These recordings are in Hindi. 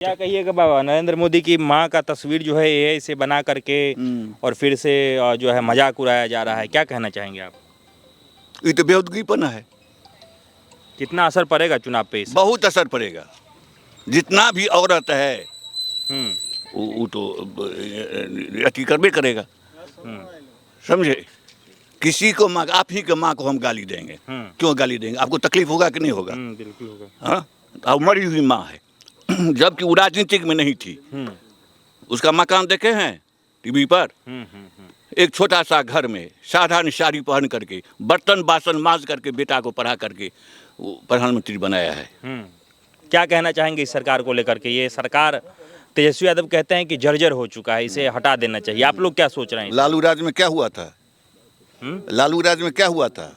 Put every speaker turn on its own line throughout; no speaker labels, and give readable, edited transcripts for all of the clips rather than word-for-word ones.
क्या कहिएगा बाबा, नरेंद्र मोदी की माँ का तस्वीर जो है एआई से बना करके और फिर से जो है मजाक उड़ाया जा रहा है, क्या कहना चाहेंगे आप?
ये तो बेहूदगीपना है।
कितना असर पड़ेगा चुनाव पे इससे?
बहुत असर पड़ेगा। जितना भी औरत है
हम्म
वो तो अति करबे करेगा। समझे? किसी को माँ, आप ही के माँ को हम गाली देंगे, क्यों गाली देंगे? आपको तकलीफ होगा कि नहीं होगा?
बिल्कुल होगा।
हाँ, अब मरी हुई माँ है जबकि वो राजनीतिक में नहीं थी। उसका मकान देखे हैं टीवी पर? एक छोटा सा घर में साधारण साड़ी पहन करके बर्तन बासन मांज करके बेटा को पढ़ा करके वो प्रधानमंत्री बनाया है।
क्या कहना चाहेंगे इस सरकार को लेकर के? ये सरकार तेजस्वी यादव कहते हैं कि जर्जर हो चुका है, इसे हटा देना चाहिए। आप लोग क्या सोच रहे हैं?
लालू राज में क्या हुआ था? लालू राज में क्या हुआ था?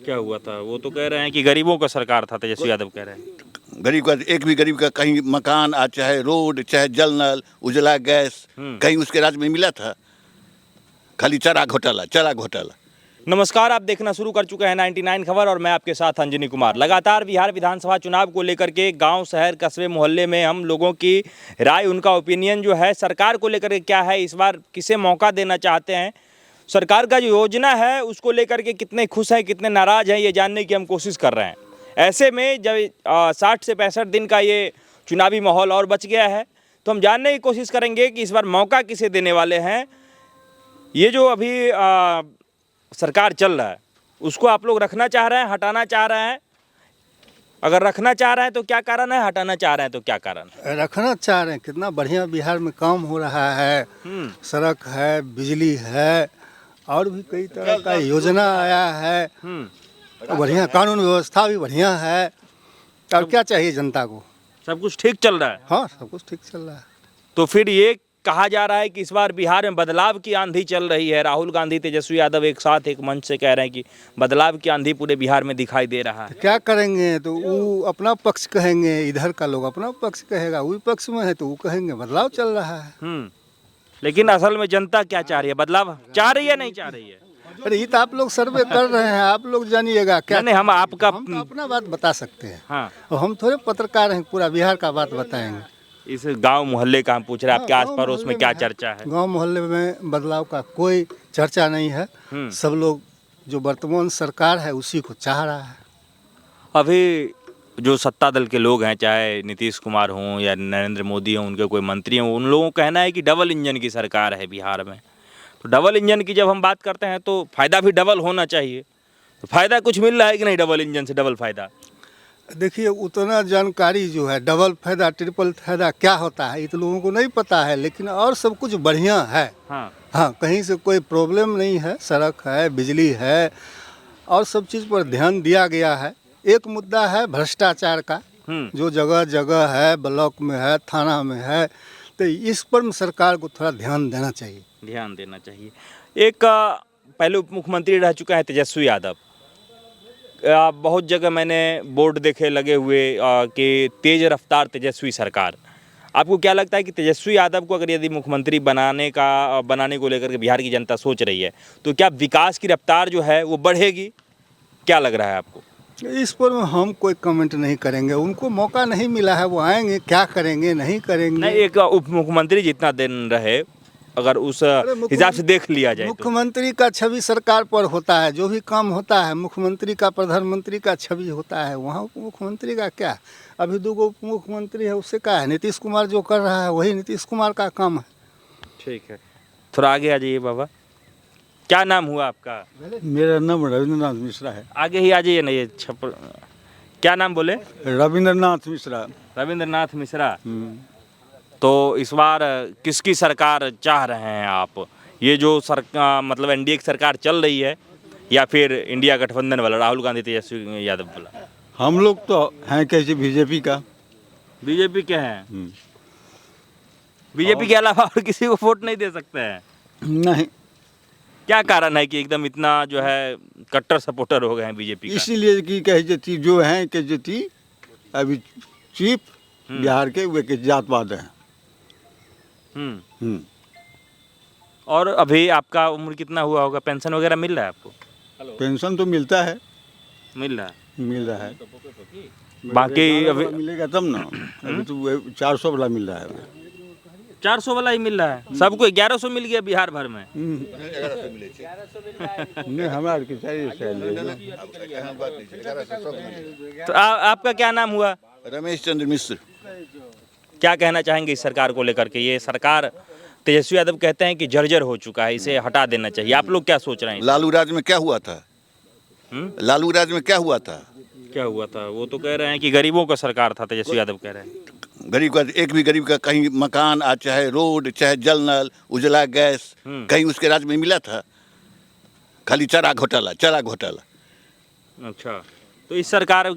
क्या हुआ था? वो तो कह रहे हैं कि गरीबों का सरकार था, तेजस्वी यादव कह रहे हैं।
गरीब का एक भी गरीब का कहीं मकान चाहे रोड चाहे जल नल उजला गैस कहीं उसके राज्य में मिला था? खाली चारा घोटाला।
नमस्कार, आप देखना शुरू कर चुके हैं 99 खबर और मैं आपके साथ अंजनी कुमार। लगातार बिहार विधानसभा चुनाव को लेकर के गांव शहर कस्बे मोहल्ले में हम लोगों की राय, उनका ओपिनियन जो है सरकार को लेकर के क्या है, इस बार किसे मौका देना चाहते हैं, सरकार का जो योजना है उसको लेकर के कितने खुश हैं कितने नाराज हैं, ये जानने की हम कोशिश कर रहे हैं। ऐसे में जब 60 से 65 दिन का ये चुनावी माहौल और बच गया है तो हम जानने की कोशिश करेंगे कि इस बार मौका किसे देने वाले हैं। ये जो अभी सरकार चल रहा है उसको आप लोग रखना चाह रहे हैं, हटाना चाह रहे हैं? अगर रखना चाह रहे हैं तो क्या कारण है, हटाना चाह रहे हैं तो क्या कारण है?
रखना चाह रहे हैं। कितना बढ़िया बिहार में काम हो रहा है, सड़क है, बिजली है और भी कई तरह का योजना आया है। बढ़िया कानून व्यवस्था भी बढ़िया है। और क्या चाहिए जनता को?
सब कुछ ठीक चल रहा है।
हाँ, सब कुछ ठीक चल रहा है।
तो फिर ये कहा जा रहा है कि इस बार बिहार में बदलाव की आंधी चल रही है। राहुल गांधी, तेजस्वी यादव एक साथ एक मंच से कह रहे हैं कि बदलाव की आंधी पूरे बिहार में दिखाई दे रहा है।
तो क्या करेंगे? तो वो अपना पक्ष कहेंगे, इधर का लोग अपना पक्ष कहेगा, वो पक्ष में है तो वो कहेंगे बदलाव चल रहा है।
लेकिन असल में जनता क्या चाह रही है? बदलाव चाह रही है, नहीं चाह रही है?
अरे ये तो आप लोग सर्वे कर रहे हैं, आप लोग जानिएगा क्या।
नहीं, हम आपका
तो अपना बात बता सकते हैं।
हाँ,
और हम थोड़े पत्रकार हैं, पूरा बिहार का बात बताएंगे।
इस गांव मोहल्ले का हम पूछ रहे हैं, आपके आस पड़ोस में क्या चर्चा है?
गांव मोहल्ले में बदलाव का कोई चर्चा नहीं है। सब लोग जो वर्तमान सरकार है उसी को चाह रहा है।
अभी जो सत्ता दल के लोग हैं, चाहे नीतीश कुमार हों या नरेंद्र मोदी हों, उनके कोई मंत्री हों, उन लोगों का कहना है कि डबल इंजन की सरकार है बिहार में। तो डबल इंजन की जब हम बात करते हैं तो फ़ायदा भी डबल होना चाहिए। तो फ़ायदा कुछ मिल रहा है कि नहीं? डबल इंजन से डबल फ़ायदा?
देखिए, उतना जानकारी जो है डबल फायदा ट्रिपल फायदा क्या होता है ये तो लोगों को नहीं पता है, लेकिन और सब कुछ बढ़िया है। हाँ, कहीं से कोई प्रॉब्लम नहीं है। सड़क है, बिजली है और सब चीज़ पर ध्यान दिया गया है। एक मुद्दा है भ्रष्टाचार का, जो जगह जगह है, ब्लॉक में है, थाना में है, तो इस पर सरकार को थोड़ा ध्यान देना चाहिए।
एक पहले उप मुख्यमंत्री रह चुका है तेजस्वी यादव। बहुत जगह मैंने बोर्ड देखे लगे हुए कि तेज रफ्तार तेजस्वी सरकार। आपको क्या लगता है कि तेजस्वी यादव को अगर यदि मुख्यमंत्री बनाने को लेकर के बिहार की जनता सोच रही है तो क्या विकास की रफ्तार जो है वो बढ़ेगी? क्या लग रहा है आपको?
इस पर हम कोई कमेंट नहीं करेंगे। उनको मौका नहीं मिला है, वो आएंगे, क्या करेंगे नहीं करेंगे।
नहीं, एक उप मुख्यमंत्री जितना दिन रहे अगर उस हिसाब से देख लिया जाए,
मुख्यमंत्री का छवि सरकार पर होता है। जो भी काम होता है मुख्यमंत्री का, प्रधानमंत्री का छवि होता है। वहाँ उप मुख्यमंत्री का क्या? अभी 2 उप मुख्यमंत्री है, उससे क्या है? नीतीश कुमार जो कर रहा है वही नीतीश कुमार का काम है।
ठीक है, थोड़ा आगे आ जाइए बाबा। क्या नाम हुआ आपका?
मेरा नाम रविंद्रनाथ मिश्रा है।
आगे ही आ जाइए ना, ये क्या नाम बोले?
रविंद्रनाथ मिश्रा।
रविंद्रनाथ मिश्रा। तो इस बार किसकी सरकार चाह रहे हैं आप? ये जो मतलब एनडीए की सरकार चल रही है या फिर इंडिया गठबंधन वाला, राहुल गांधी तेजस्वी यादव वाला?
हम लोग तो हैं कैसे बीजेपी का।
बीजेपी के हैं? बीजेपी के अलावा और किसी को वोट नहीं दे सकते हैं?
नहीं।
क्या कारण है कि एकदम इतना जो है कट्टर सपोर्टर हो गए हैं बीजेपी का?
इसीलिए कि कहे जती जो हैं कि जती अभी चीफ बिहार के वे के जातवाद हैं।
और अभी आपका उम्र कितना हुआ होगा? पेंशन वगैरह मिल रहा है आपको?
पेंशन तो मिलता है।
मिल रहा है। बाकी अभी
मिलेगा तब ना। अभी तो 400 वाला मिल रहा है अभी।
400 वाला ही मिल रहा है, सबको 1100 मिल गया बिहार भर में।
नहीं हमारा के चाहिए
तो आपका क्या नाम हुआ?
रमेश चंद्र मिश्र।
क्या कहना चाहेंगे इस सरकार को लेकर के? ये सरकार तेजस्वी यादव कहते हैं कि जर्जर हो चुका है, इसे हटा देना चाहिए। आप लोग क्या सोच रहे हैं?
लालू राज में क्या हुआ था? लालू राज में क्या हुआ था?
क्या हुआ था? वो तो कह रहे हैं कि गरीबों का सरकार था, तेजस्वी यादव कह रहे हैं।
गरीब का एक भी गरीब का कहीं मकान चाहे रोड चाहे जल नल उजला गैस कहीं उसके राज्य में मिला था? खाली चारा घोटाला।
अच्छा, तो इस सरकार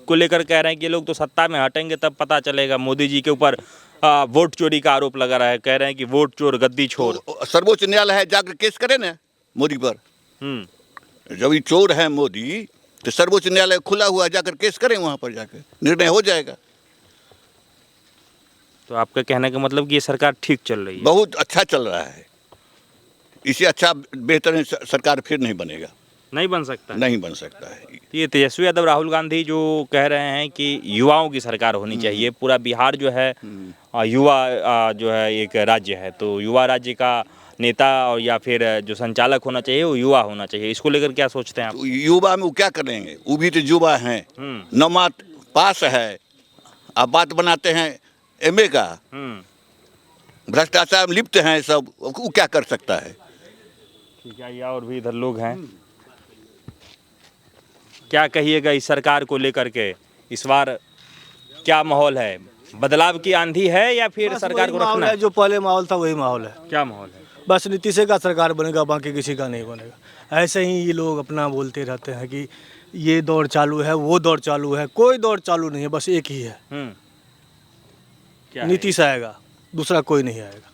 को लेकर कह रहे हैं कि ये लोग तो सत्ता में हटेंगे तब पता चलेगा। मोदी जी के ऊपर वोट चोरी का आरोप लगा रहा है, कह रहे हैं कि वोट चोर गद्दी छोर।
तो सर्वोच्च न्यायालय है, जाकर केस करे ना मोदी पर। जब ये चोर है मोदी तो सर्वोच्च न्यायालय खुला हुआ है, जाकर केस करें, वहां पर जाकर निर्णय हो जाएगा।
तो आपका कहने का मतलब कि ये सरकार ठीक चल रही है?
बहुत अच्छा चल रहा है। इससे अच्छा बेहतर सरकार फिर नहीं बनेगा।
नहीं बन सकता?
नहीं बन सकता है।
ये तेजस्वी यादव राहुल गांधी जो कह रहे हैं कि युवाओं की सरकार होनी चाहिए, पूरा बिहार जो है युवा जो है एक राज्य है, तो युवा राज्य का नेता और या फिर जो संचालक होना चाहिए वो युवा होना चाहिए। इसको लेकर क्या सोचते हैं आप?
तो युवा में वो क्या करेंगे? वो भी तो युवा हैं, नौमात पास है, आप बात बनाते हैं एमए का, भ्रष्टाचार में लिप्त हैं सब, वो क्या कर सकता है?
ठीक है, या और भी इधर लोग हैं, क्या कहिएगा इस सरकार को लेकर के? इस बार क्या माहौल है? बदलाव की आंधी है या फिर सरकार को रखना है?
जो पहले माहौल था वही माहौल है।
क्या माहौल है?
बस नीतीश का सरकार बनेगा, बाकी किसी का नहीं बनेगा। ऐसे ही ये लोग अपना बोलते रहते हैं कि ये दौर चालू है, वो दौर चालू है। कोई दौर चालू नहीं है, बस एक ही है,
क्या
नीतीश आएगा, दूसरा कोई नहीं आएगा।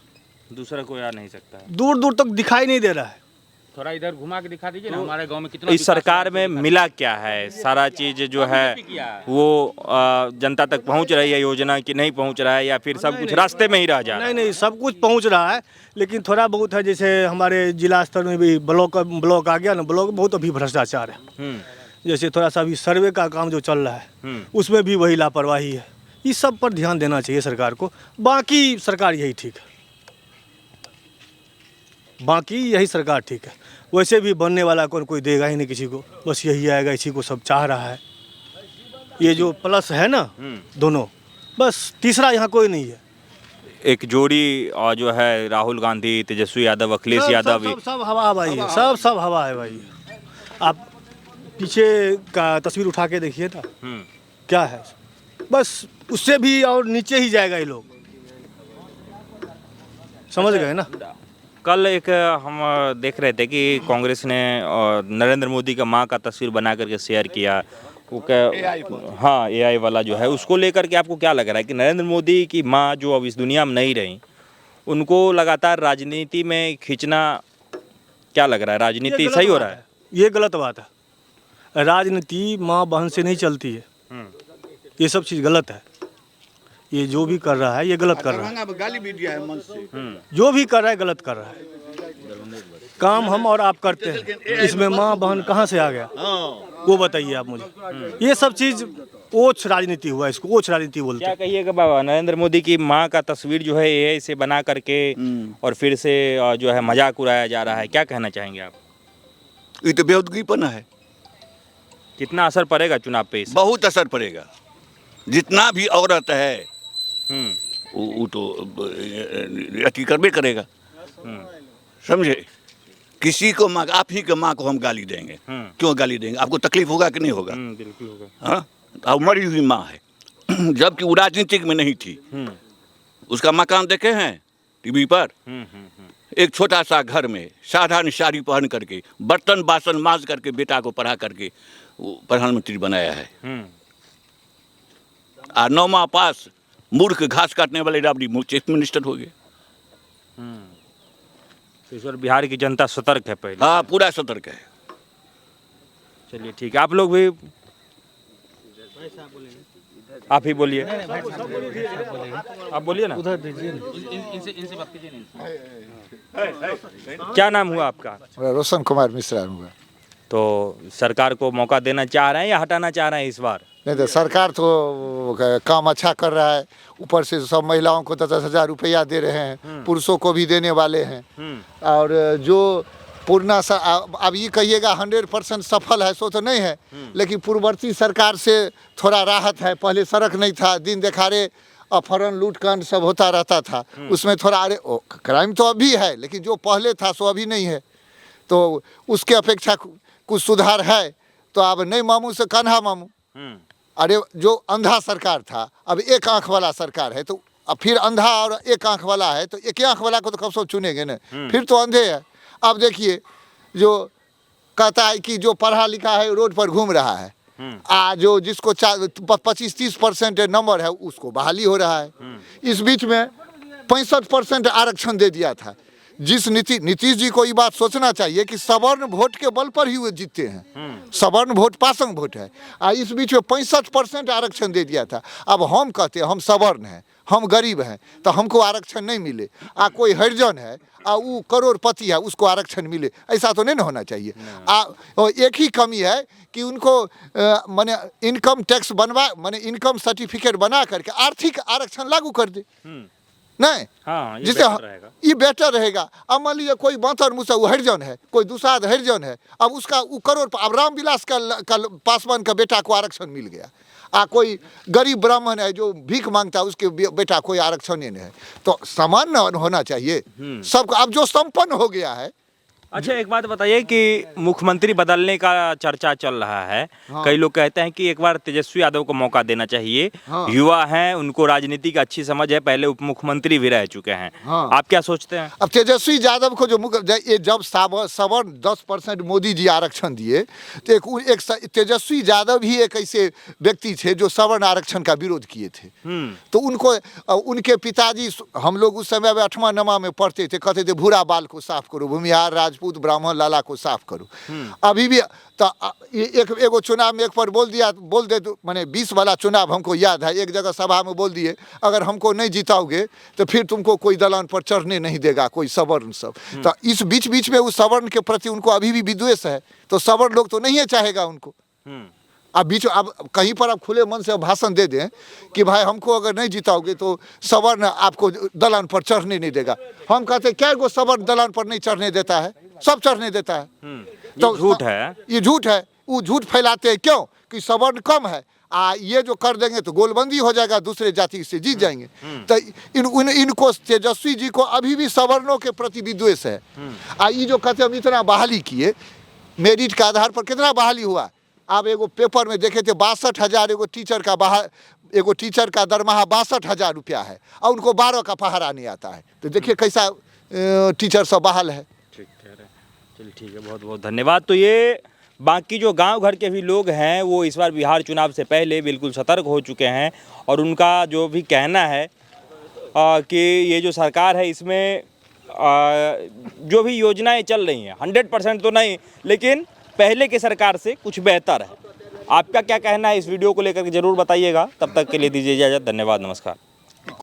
दूसरा कोई आ नहीं सकता है।
दूर दूर तक दिखाई नहीं दे रहा है।
थोड़ा इधर घुमा के दिखा दीजिए ना, हमारे गांव में कितना
इस सरकार में मिला क्या है? सारा चीज जो है वो जनता तक पहुंच रही है योजना की नहीं पहुंच रहा है, या फिर सब कुछ रास्ते में ही रह जा रहा है?
नहीं, सब कुछ पहुंच रहा है, लेकिन थोड़ा बहुत है। जैसे हमारे जिला स्तर में भी ब्लॉक आ गया ना, ब्लॉक बहुत अभी भ्रष्टाचार है। जैसे थोड़ा सा अभी सर्वे का काम जो चल रहा है उसमें भी वही लापरवाही है। इस सब पर ध्यान देना चाहिए सरकार को। बाकी सरकार यही ठीक है, बाकी यही सरकार ठीक है। वैसे भी बनने वाला कोई देगा ही नहीं किसी को, बस यही आएगा, इसी को सब चाह रहा है। ये जो प्लस है ना दोनों, बस तीसरा यहाँ कोई नहीं है।
एक जोड़ी और जो है राहुल गांधी, तेजस्वी यादव, अखिलेश यादव भी
सब हवा हवाई है, सब हवा है भाई। आप पीछे का तस्वीर उठा के देखिए ना, क्या है, बस उससे भी और नीचे ही जाएगा ये लोग, समझ गए ना।
कल एक हम देख रहे थे कि कांग्रेस ने नरेंद्र मोदी का मां का तस्वीर बना करके शेयर किया, वो क्या, हाँ AI वाला जो है, उसको लेकर के आपको क्या लग रहा है कि नरेंद्र मोदी की मां जो अब इस दुनिया में नहीं रही, उनको लगातार राजनीति में खींचना, क्या लग रहा है? राजनीति सही हो रहा है?
ये गलत बात है। राजनीति माँ बहन से नहीं चलती है, ये सब चीज़ गलत है। ये जो भी कर रहा है ये गलत कर रहा है,
गाली भी दिया है मन से।
जो भी कर रहा है गलत कर रहा है। काम हम और आप करते हैं, इसमें माँ बहन कहाँ से आ गया वो बताइए आप मुझे। ये सब चीज़ ओछ राजनीति हुआ, इसको ओछ राजनीति बोलते हैं।
क्या कहिएगा बाबा, नरेंद्र मोदी की मां का तस्वीर जो है AI से बना करके और फिर से जो है मजाक उड़ाया जा रहा है, क्या कहना चाहेंगे आप?
ये तो बेहूदगीपना है।
कितना असर पड़ेगा चुनाव पे इससे?
बहुत असर पड़ेगा। जितना भी औरत है वो तो अति करबे करेगा, समझे। किसी को माँ, आप ही के माँ को हम गाली देंगे, क्यों गाली देंगे? आपको तकलीफ होगा कि नहीं होगा?
बिल्कुल होगा।
हाँ, अब मरी हुई माँ है जबकि वो राजनीतिक में नहीं थी। उसका मकान देखे हैं टीवी पर? एक छोटा सा घर में साधारण साड़ी पहन करके, बर्तन बासन मांज करके, बेटा को पढ़ा करके वो प्रधानमंत्री बनाया है। और 9वां पास मूर्ख घास काटने वाले राबड़ी चीफ मिनिस्टर हो गए।
तो इस बार बिहार की जनता सतर्क है पहले?
हाँ, पूरा सतर्क है।
चलिए ठीक है, आप लोग भी, आप ही बोलिए, आप बोलिए ना।
इनसे बात कीजिए ना।
क्या नाम हुआ आपका?
रोशन कुमार मिश्रा हुआ।
तो सरकार को मौका देना चाह रहे हैं या हटाना चाह रहे हैं इस बार?
नहीं तो सरकार तो काम अच्छा कर रहा है, ऊपर से सब महिलाओं को 10,000 रुपया दे रहे हैं, पुरुषों को भी देने वाले हैं। और जो पूर्णा अब ये कहिएगा 100% सफल है सो तो नहीं है, लेकिन पूर्ववर्ती सरकार से थोड़ा राहत है। पहले सड़क नहीं था, दिन दिखाड़े अपहरण लूटकांड सब होता रहता था, उसमें थोड़ा अरे क्राइम तो अभी है, लेकिन जो पहले था सो अभी नहीं है, तो उसके अपेक्षा कुछ सुधार है। तो अब नई मामू से कान्हा मामू, अरे जो अंधा सरकार था अब एक आंख वाला सरकार है, तो अब फिर अंधा और एक आंख वाला है, तो एक आंख वाला को तो कब सब चुनेंगे न, फिर तो अंधे है। अब देखिए जो कहता है कि जो पढ़ा लिखा है रोड पर घूम रहा है, जो जिसको 25-30% नंबर है उसको बहाली हो रहा है। इस बीच में 65% आरक्षण दे दिया था। जिस नीतीश जी को ये बात सोचना चाहिए कि सवर्ण वोट के बल पर ही वो जीतते हैं, सवर्ण वोट पासंग वोट है। इस बीच में 65% आरक्षण दे दिया था। अब हम कहते हैं हम सवर्ण हैं, हम गरीब हैं, तो हमको आरक्षण नहीं मिले। कोई हरिजन है वो करोड़पति है, उसको आरक्षण मिले, ऐसा तो नहीं ना होना चाहिए। एक ही कमी है कि उनको माने इनकम टैक्स बनवा, माने इनकम सर्टिफिकेट बना करके आर्थिक आरक्षण लागू कर दे, नहीं
हाँ,
जिससे ये बेटर रहेगा। अब मान लीजिए कोई बांतर मुसा वो हरिजन है, कोई दुसाध हरिजन है, अब उसका वो करोड़, अब रामविलास का पासवान का बेटा को आरक्षण मिल गया। कोई गरीब ब्राह्मण है जो भीख मांगता है, उसके बेटा कोई आरक्षण नहीं है। तो समान होना चाहिए सबको। अब जो संपन्न हो गया है।
अच्छा एक बात बताइए कि मुख्यमंत्री बदलने का चर्चा चल रहा है, कई लोग कहते हैं कि एक बार तेजस्वी यादव को मौका देना चाहिए। युवा हैं, उनको राजनीति की अच्छी समझ है, पहले उप मुख्यमंत्री भी रह चुके हैं। आप क्या सोचते हैं?
अब तेजस्वी यादव को जो जब सवर्ण 10% मोदी जी आरक्षण दिए, तो एक तेजस्वी यादव भी एक ऐसे व्यक्ति थे जो सवर्ण आरक्षण का विरोध किए थे। तो उनको उनके पिताजी, हम लोग उस समय 8वां नमा में पढ़ते थे, कहते थे भूरा बाल को साफ करो, भूमिहार राजपूत ब्राह्मण लाला को साफ करो। अभी भी तो एगो चुनाव में एक पर बोल दे, माने 20 वाला चुनाव हमको याद है, एक जगह सभा में बोल दिए अगर हमको नहीं जिताओगे तो फिर तुमको कोई दलान पर चढ़ने नहीं देगा कोई सवर्ण सब। तो इस बीच में उस सवर्ण के प्रति उनको अभी भी विद्वेष है, तो सवर्ण लोग तो नहीं चाहेगा उनको। अब कहीं पर आप खुले मन से भाषण दे दें कि भाई हमको अगर नहीं जिताओगे तो सवर्ण आपको दलान पर चढ़ने नहीं देगा। हम कहते क्या गो सवर्ण दलान पर नहीं चढ़ने देता है, सब चढ़ने देता है। तो
झूठ है, ये
झूठ है। वो झूठ फैलाते हैं क्यों कि सवर्ण कम है, ये जो कर देंगे तो गोलबंदी हो जाएगा, दूसरे जाति से जीत जाएंगे। तो इनको तेजस्वी जी को अभी भी सवर्णों के प्रति विद्वेष है। ये जो कहते हम इतना बहाली किए, मेरिट के आधार पर कितना बहाली हुआ। आप एगो पेपर में देखे थे 62,000 एगो टीचर का दरमाहा 62,000 रुपया है, और उनको 12 का पहरा नहीं आता है। तो देखिए कैसा टीचर सब बहाल है।
चलिए ठीक है, बहुत बहुत धन्यवाद। तो ये बाकी जो गांव घर के भी लोग हैं वो इस बार बिहार चुनाव से पहले बिल्कुल सतर्क हो चुके हैं, और उनका जो भी कहना है कि ये जो सरकार है इसमें जो भी योजनाएं चल रही हैं 100% तो नहीं, लेकिन पहले के सरकार से कुछ बेहतर है। आपका क्या कहना है इस वीडियो को लेकर के ज़रूर बताइएगा। तब तक के लिए दीजिए इजाज़त। धन्यवाद, नमस्कार।